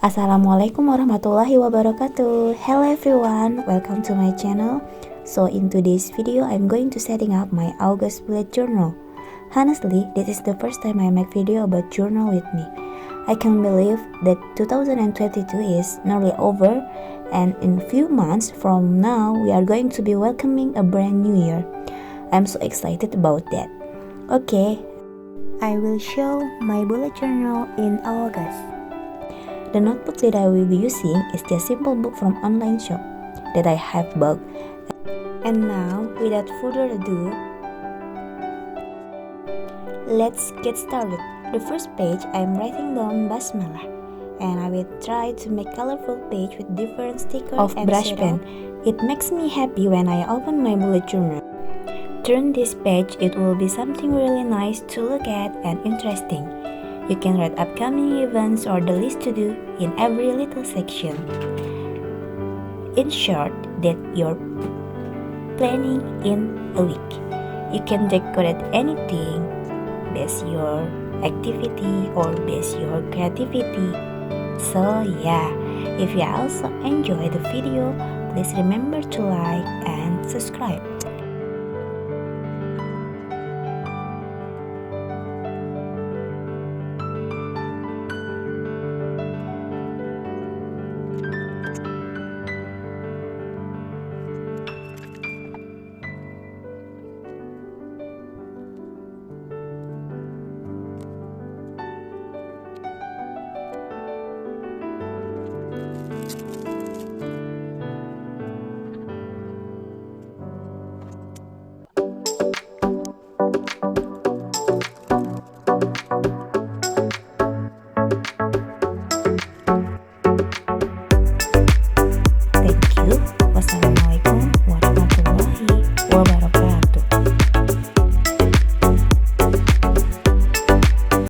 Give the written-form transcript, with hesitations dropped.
Assalamualaikum warahmatullahi wabarakatuh. Hello everyone, welcome to my channel. So in today's video, I'm going to setting up my August bullet journal. Honestly, this is the first time I make video about journal with me. I can't believe that 2022 is nearly over, and in a few months from now, we are going to be welcoming a brand new year. I'm so excited about that. Okay, I will show my bullet journal in August. The notebook that I will be using is the simple book from online shop that I have bought. And now, without further ado, let's get started. The first page, I'm writing down basmalah, and I will try to make colorful page with different stickers of and brush pen. It makes me happy when I open my bullet journal. Turn this page, it will be something really nice to look at and interesting. You can write upcoming events or the list to do in every little section. In short, that you're planning in a week. You can decorate anything based your activity or based your creativity. So yeah, if you also enjoy the video, please remember to like and subscribe.